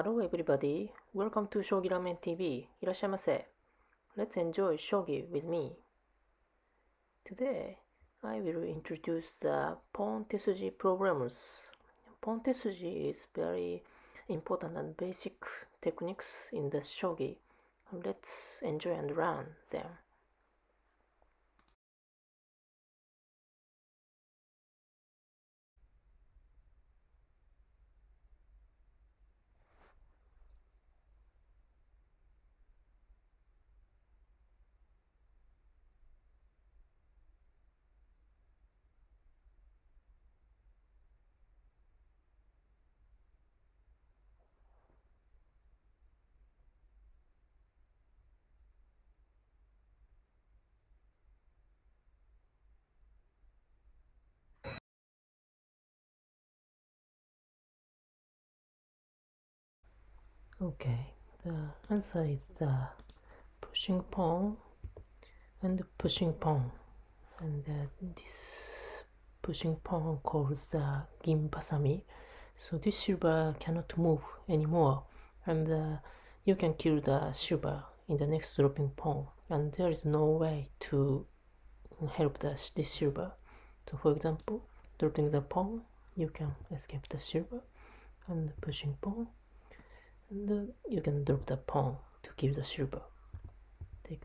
Hello everybody, welcome to Shogi Ramen TV. いらっしゃいませ. Let's enjoy Shogi with me. Today, I will introduce the pawn tesuji problems. Pawn tesuji is very important and basic techniques in the Shogi. Let's enjoy and learn them. Okay, the answer is the pushing pawn and pushing pawn. And this pushing pawn calls the Ginbasami. So this silver cannot move anymore, and you can kill the silver in the next dropping pawn, and there is no way to help this silver. So for example, dropping the pawn, you can escape the silver, and pushing pawn, and you can drop the pawn to kill the silver.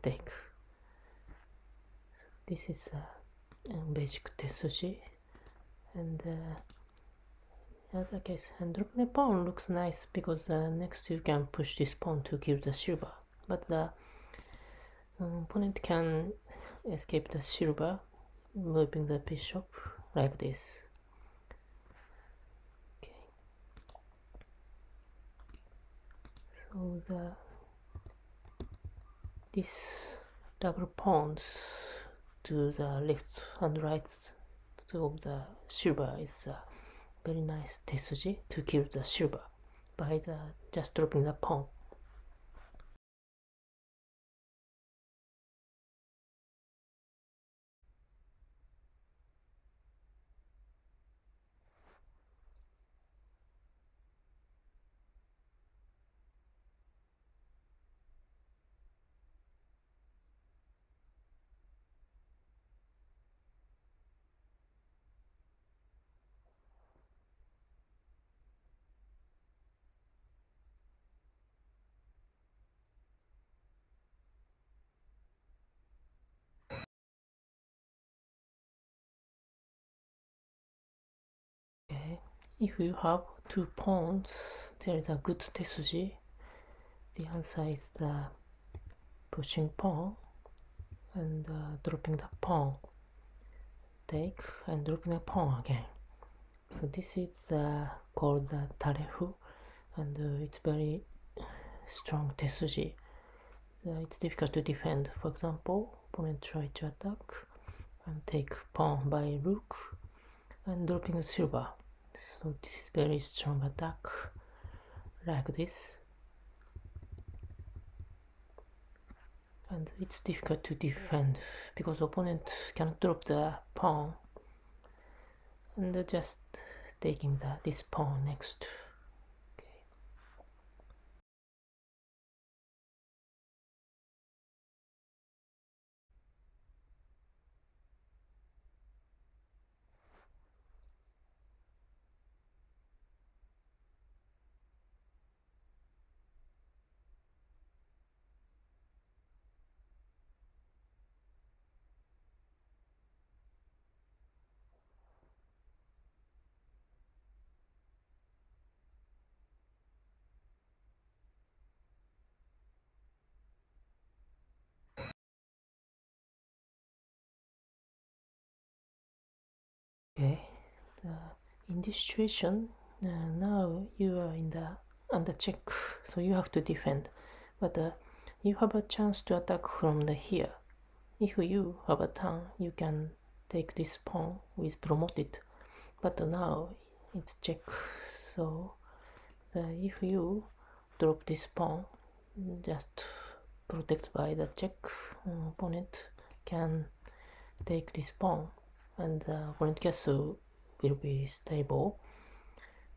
Take. So this is a basic Tesuji, and other case, and dropping the pawn looks nice because next you can push this pawn to kill the silver, but the opponent can escape the silver moving the bishop like this. Okay, so this double pawns to the left and right of the silver is very nice tesuji to kill the silver by just dropping the pawn. Okay, if you have two pawns, there is a good tesuji. The answer is the pushing pawn and dropping the pawn. Take and dropping the pawn again. So this is called the tarefu, and it's very strong tesuji. It's difficult to defend. For example, opponent try to attack and take pawn by rook and dropping the silver. So this is very strong attack like this, and it's difficult to defend because opponent cannot drop the pawn and just taking this pawn next. Okay, in this situation, now you are under check, so you have to defend, but you have a chance to attack from here. If you have a turn, you can take this pawn with promoted, but now it's check, so if you drop this pawn, just protected by the check, opponent can take this pawn, and the opponent castle will be stable.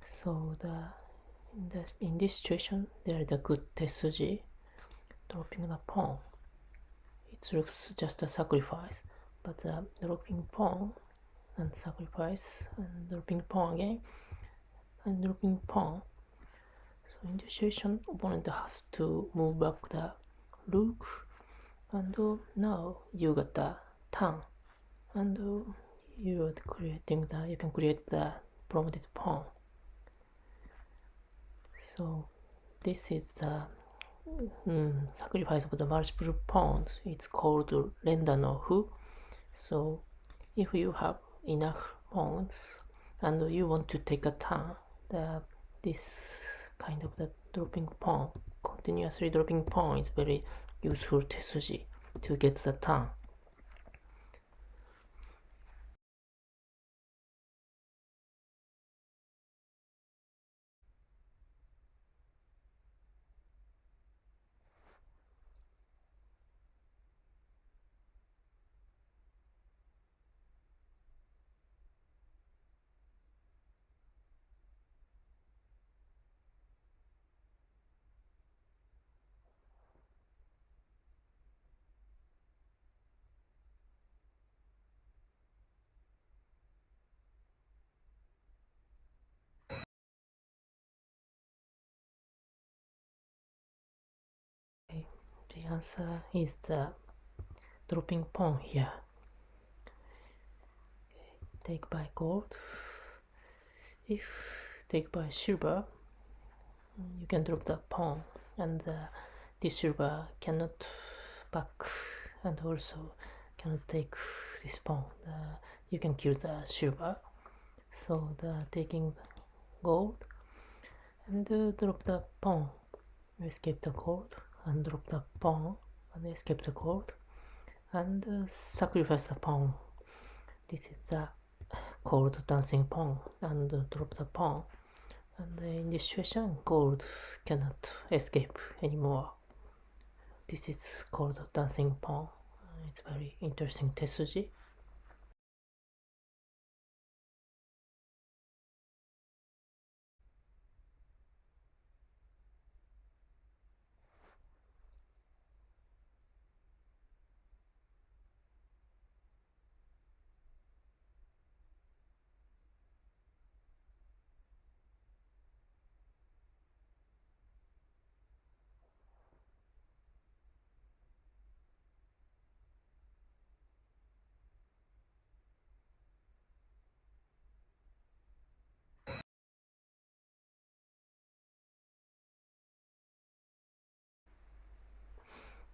So in this situation, there is a good tesuji, dropping the pawn. It looks just a sacrifice, but dropping pawn and sacrifice and dropping pawn again and dropping pawn. So in this situation, opponent has to move back the rook, and now you got the turn, and you can create the promoted pawn. So this is the sacrifice of the multiple pawns. It's called renda no fu. So if you have enough pawns and you want to take a turn, this kind of the dropping pawn, continuously dropping pawn, is very useful tesuji to get the turn. Okay, the answer is the dropping pawn here. Take by gold. If take by silver, you can drop the pawn, and this silver cannot back, and also cannot take this pawn. You can kill the silver, so taking gold and drop the pawn, escape the gold, and drop the pawn and escape the gold, and sacrifice the pawn. This is the called dancing pawn, and drop the pawn. And in this situation, gold cannot escape anymore. This is called dancing pawn. It's very interesting tesuji.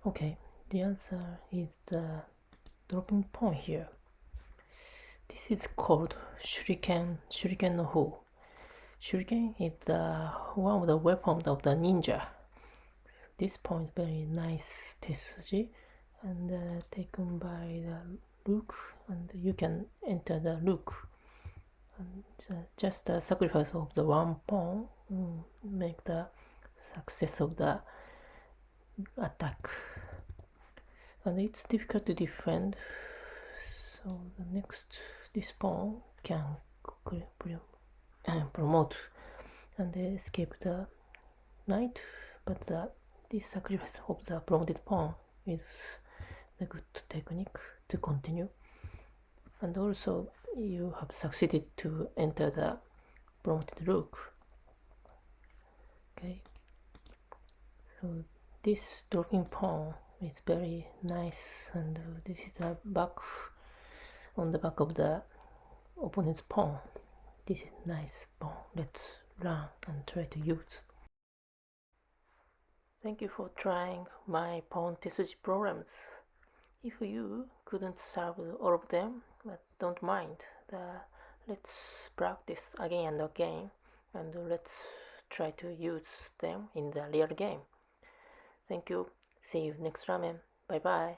Okay, the answer is the dropping pawn here. This is called shuriken no fu. Shuriken is one of the weapons of the ninja. So this pawn is very nice tesuji, and taken by the rook, and you can enter the rook. And just the sacrifice of the one pawn make the success of the attack, and it's difficult to defend. So the next, this pawn can promote and escape the knight, but this sacrifice of the promoted pawn is the good technique to continue, and also you have succeeded to enter the promoted rook. Okay, so this dropping pawn is very nice, and this is the back on the back of the opponent's pawn. This is nice pawn. Let's run and try to use. Thank you for trying my pawn tesuji programs. If you couldn't solve all of them, but don't mind, let's practice again and again, and let's try to use them in the real game. Thank you. See you next ramen. Bye bye.